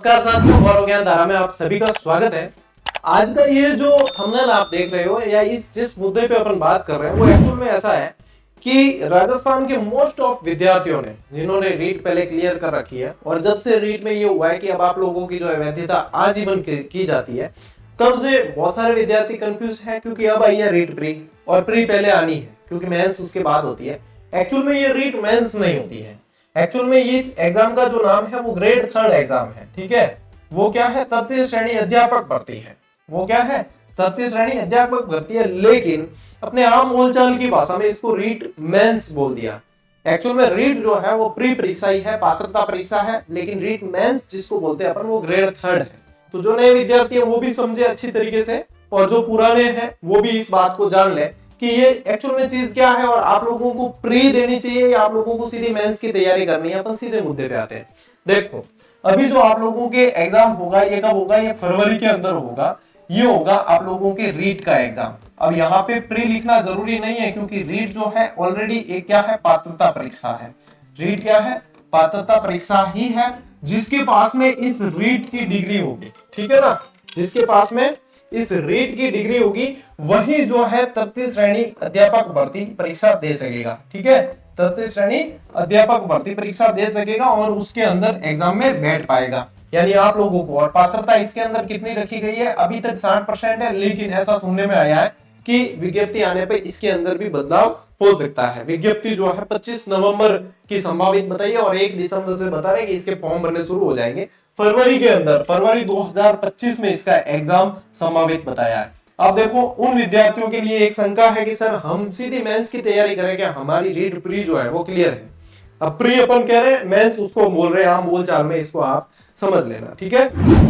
नमस्कार साथियों, गौरव ज्ञान धारा में आप सभी का स्वागत है। आज का ये जो थंबनेल आप देख रहे हो या इस जिस मुद्दे पे अपन बात कर रहे हैं वो एक्चुअल में ऐसा है कि राजस्थान के मोस्ट ऑफ विद्यार्थियों ने जिन्होंने रीट पहले क्लियर कर रखी है और जब से रीट में ये हुआ है कि अब आप लोगों की जो है वैधता आजीवन की जाती है, तब से बहुत सारे विद्यार्थी कंफ्यूज हैं क्योंकि अब आई है रीट प्री और प्री पहले आनी है क्योंकि मेंस उसके बाद होती है। एक्चुअल में ये रीट मेंस नहीं होती है। एक्चुअल में इस एग्जाम का जो नाम है वो ग्रेड 3 एग्जाम है। ठीक है, वो क्या है? तृतीय श्रेणी अध्यापक भर्ती है। वो क्या है? तृतीय श्रेणी अध्यापक भर्ती है, लेकिन अपने आम बोलचाल की भाषा में इसको रीट मेंस बोल दिया। एक्चुअल में रीट जो है वो प्री परीक्षा ही है, पात्रता परीक्षा है, लेकिन रीट मेंस जिसको बोलते हैं अपन वो ग्रेड 3 है। तो जो नए विद्यार्थी है वो भी समझे अच्छी तरीके से और जो पुराने हैं वो भी इस बात को जान ले कि ये एक्चुअल में चीज क्या है और आप लोगों को प्री देनी चाहिए या आप लोगों को सीधी मेंस की तैयारी करनी है। अपन सीधे मुद्दे पे आते हैं। देखो, अभी जो आप लोगों के एग्जाम होगा ये कब होगा? ये फरवरी के अंदर होगा। ये होगा आप लोगों के रीट का एग्जाम। अब यहाँ पे प्री लिखना जरूरी नहीं है क्योंकि रीट जो है ऑलरेडी एक क्या है? पात्रता परीक्षा है। रीट क्या है? पात्रता परीक्षा ही है। जिसके पास में इस रीट की डिग्री होगी, ठीक है ना, जिसके पास में इस रीट की डिग्री होगी वही जो है तृतीय श्रेणी अध्यापक भर्ती परीक्षा दे सकेगा। ठीक है, तृतीय श्रेणी अध्यापक भर्ती परीक्षा दे सकेगा और उसके अंदर एग्जाम में बैठ पाएगा। यानी आप लोगों को, और पात्रता इसके अंदर कितनी रखी गई है? अभी तक 60% है, लेकिन ऐसा सुनने में आया है कि विज्ञप्ति आने पे इसके अंदर भी बदलाव हो सकता है। विज्ञप्ति जो है 25 नवंबर की संभावित बताई है और 1 दिसंबर से बता रहे हैं कि इसके फॉर्म भरने शुरू हो जाएंगे फरवरी के अंदर। फरवरी 2025 में इसका एग्जाम संभावित बताया है। अब देखो, उन विद्यार्थियों के लिए एक शंका है कि सर हम सीधी मेंस की तैयारी करें क्या? हमारी रीट प्री जो है वो क्लियर है। अब प्री अपन कह रहे हैं, मेंस उसको बोल रहे हैं आम बोलचाल में, इसको आप समझ लेना। ठीक है,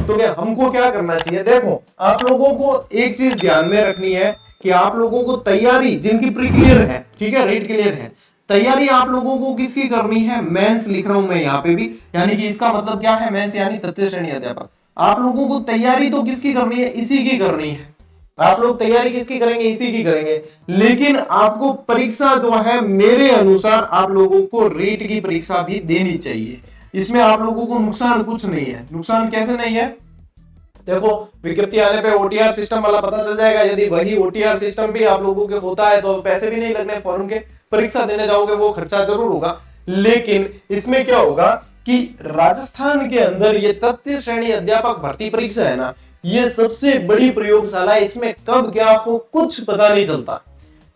तो क्या हमको क्या करना चाहिए? देखो, आप लोगों को एक चीज ध्यान में रखनी है कि आप लोगों को तैयारी, जिनकी प्री क्लियर है, ठीक है, रीट क्लियर है, तैयारी आप लोगों को किसकी करनी है? मेंस लिख रहा हूं मैं यहाँ पे भी, यानी कि इसका मतलब क्या है? मेंस यानी तृतीय श्रेणी अध्यापक। आप लोगों को तैयारी तो किसकी करनी है? इसी की करनी है। आप लोग तैयारी किसकी करेंगे? इसी की करेंगे। लेकिन आपको परीक्षा जो है मेरे अनुसार आप लोगों को रीट की परीक्षा भी देनी चाहिए। इसमें आप लोगों को नुकसान कुछ नहीं है। नुकसान कैसे नहीं है? देखो, विज्ञप्ति आने पे ओटीआर सिस्टम वाला पता चल जाएगा। यदि वही ओटीआर सिस्टम भी आप लोगों के होता है तो पैसे भी नहीं लगने फॉर्म के, परीक्षा देने जाओगे वो खर्चा जरूर होगा। लेकिन इसमें क्या होगा कि राजस्थान के अंदर ये तृतीय श्रेणी अध्यापक भर्ती परीक्षा है ना, ये सबसे बड़ी प्रयोगशाला है। इसमें कब क्या हो कुछ पता नहीं चलता,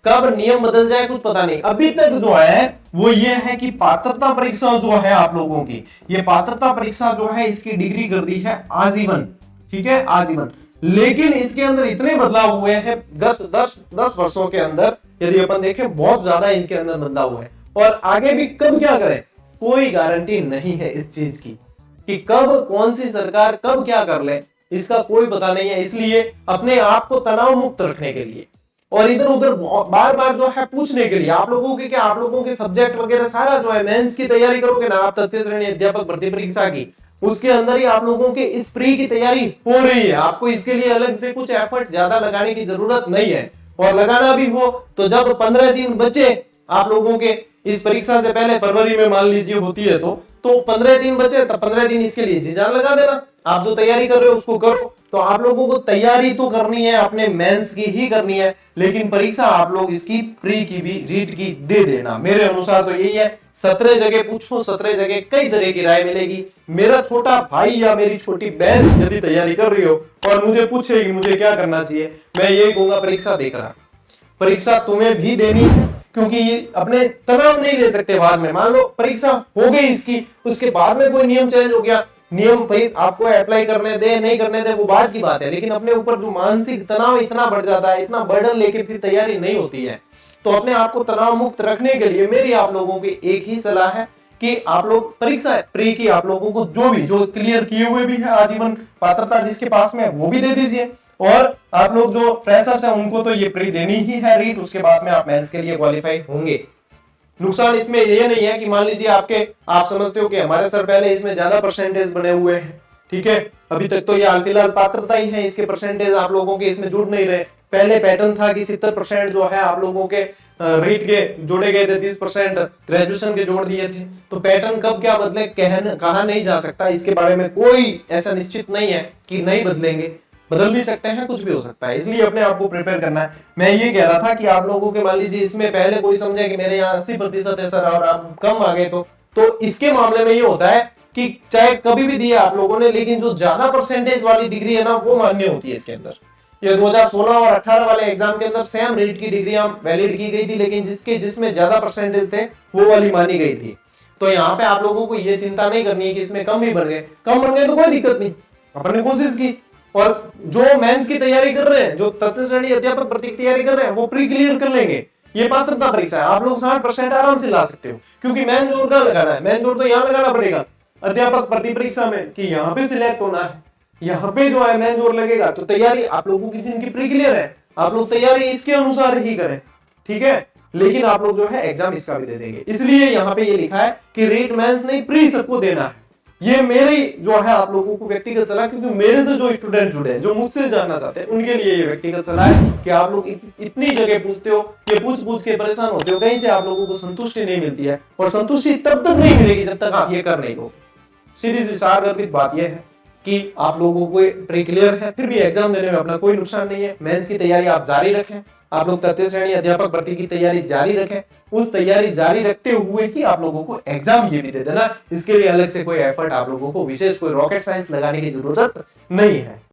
कब नियम बदल जाए कुछ पता नहीं। अभी तक जो है वो ये है कि पात्रता परीक्षा जो है आप लोगों की, ये पात्रता परीक्षा जो है इसकी डिग्री कर दी है आजीवन। ठीक है, आजीवन। लेकिन इसके अंदर इतने बदलाव हुए हैं गत 10 वर्षों के अंदर, यदि अपन देखें बहुत ज्यादा इनके अंदर बदलाव हुए हैं और आगे भी कब क्या करे कोई गारंटी नहीं है इस चीज की कि कब कौन सी सरकार कब क्या कर ले, इसका कोई पता नहीं है। इसलिए अपने आप को तनाव मुक्त रखने के लिए और इधर उधर बार बार जो है पूछने के लिए आप लोगों के क्या, आप लोगों के सब्जेक्ट वगैरह सारा जो है मेंस की तैयारी करोगे ना आप तृतीय श्रेणी अध्यापक भर्ती परीक्षा की, उसके अंदर ही आप लोगों के इस प्री की तैयारी हो रही है। आपको इसके लिए अलग से कुछ एफर्ट ज्यादा लगाने की जरूरत नहीं है। और लगाना भी हो तो जब 15 दिन बचे आप लोगों के इस परीक्षा से पहले, फरवरी में मान लीजिए होती है तो 15 दिन बचे, तो 15 दिन इसके लिए जी जान लगा देना। आप जो तैयारी कर रहे हो उसको करो। तो आप लोगों को तैयारी तो करनी है, अपने मेंस की ही करनी है, लेकिन परीक्षा आप लोग इसकी प्री की भी, रीट की दे देना। मेरे अनुसार तो यही है। 17 जगह पूछो, 17 जगह कई तरह की राय मिलेगी। मेरा छोटा भाई या मेरी छोटी बहन यदि तैयारी कर रही हो और मुझे पूछेगी मुझे क्या करना चाहिए, मैं ये कहूंगा परीक्षा देख रहा। परीक्षा तुम्हें भी देनी है क्योंकि अपने तनाव नहीं ले सकते बाद में। मान लो परीक्षा हो गई इसकी, उसके बाद में कोई नियम चेंज हो गया, नियम भाई आपको अप्लाई करने दे नहीं करने दे वो बात की बात है, लेकिन अपने ऊपर जो मानसिक तनाव इतना बढ़ जाता है, इतना बर्डन लेके फिर तैयारी नहीं होती है। तो अपने आप को तनाव मुक्त रखने के लिए मेरी आप लोगों की एक ही सलाह है कि आप लोग परीक्षा प्री की आप लोगों को जो क्लियर किए हुए भी है आजीवन पात्रता जिसके पास में वो भी दे दीजिए। और आप लोग जो फ्रेशर्स हैं उनको तो ये प्री देनी ही है रीट, उसके बाद में आप मेंस के लिए क्वालिफाई होंगे। नुकसान इसमें ये नहीं है कि मान लीजिए आप समझते हो कि हमारे सर पहले इसमें ज्यादा परसेंटेज बने हुए हैं, ठीक है, अभी तक तो ये फिलहाल पात्रता ही है, इसके परसेंटेज आप लोगों के इसमें जुड़ नहीं रहे, पहले पैटर्न था कि 70% जो है आप लोगों के रीट के जोड़े गए थे, 30% ग्रेजुएशन के जोड़ दिए थे। तो पैटर्न कब क्या बदले कहा नहीं जा सकता, इसके बारे में कोई ऐसा निश्चित नहीं है कि नहीं बदलेंगे, बदल भी सकते हैं, कुछ भी हो सकता है। इसलिए अपने आप को प्रिपेयर करना है। मैं ये कह रहा था कि आप लोगों के मान लीजिए इसमें पहले कोई समझे कि मेरे यहाँ 80% ऐसा रहा और आप कम आ गए, तो इसके मामले में ये होता है कि चाहे कभी भी दिया आप लोगों ने, लेकिन जो ज्यादा परसेंटेज वाली डिग्री है ना वो मान्य होती है इसके अंदर। ये 2016 और 18 वाले एग्जाम के अंदर सेम रेट की डिग्रियां वैलिड की गई थी, लेकिन जिसमें ज्यादा परसेंटेज थे वो वाली मानी गई थी। तो यहाँ पे आप लोगों को ये चिंता नहीं करनी है कि इसमें कम भी बन गए, कम बन गए तो कोई दिक्कत नहीं, अपन ने कोशिश की। और जो मेंस की तैयारी कर रहे हैं, जो तृतीय श्रेणी अध्यापक भर्ती की तैयारी कर रहे हैं, वो प्री क्लियर कर लेंगे। ये पात्रता परीक्षा है, आप लोग 60% आराम से ला सकते हो, क्योंकि मेन जोर का लगाना है, मेन जोर तो यहाँ लगाना पड़ेगा अध्यापक भर्ती परीक्षा में कि यहाँ पे सिलेक्ट होना है, यहाँ पे जो है मेन जोर लगेगा। तो तैयारी आप लोगों की जिनकी प्री क्लियर है, आप लोग तैयारी इसके अनुसार ही करें, ठीक है। लेकिन आप लोग जो है एग्जाम इसका भी दे देंगे। इसलिए यहाँ पे ये लिखा है कि रेट मेंस नहीं प्री सबको देना है। ये मेरी जो है आप लोगों को व्यक्तिगत सलाह, क्योंकि मेरे से जो स्टूडेंट जुड़े हैं, जो मुझसे जानना चाहते हैं, उनके लिए ये व्यक्तिगत सलाह है कि आप लोग इतनी जगह पूछते हो, ये पूछ के परेशान होते हो, कहीं से आप लोगों को संतुष्टि नहीं मिलती है, और संतुष्टि तब तक नहीं मिलेगी जब तक आप ये कर नहीं लोगे। सीधी सी सारगर्भित बात यह है कि आप लोगों को प्री क्लियर है, फिर भी एग्जाम देने में अपना कोई नुकसान नहीं है। मेंस की तैयारी आप जारी रखें, आप लोग तृतीय श्रेणी अध्यापक भर्ती की तैयारी जारी रखें, उस तैयारी जारी रखते हुए कि आप लोगों को एग्जाम ये भी दे देना। इसके लिए अलग से कोई एफर्ट आप लोगों को विशेष कोई रॉकेट साइंस लगाने की जरूरत नहीं है।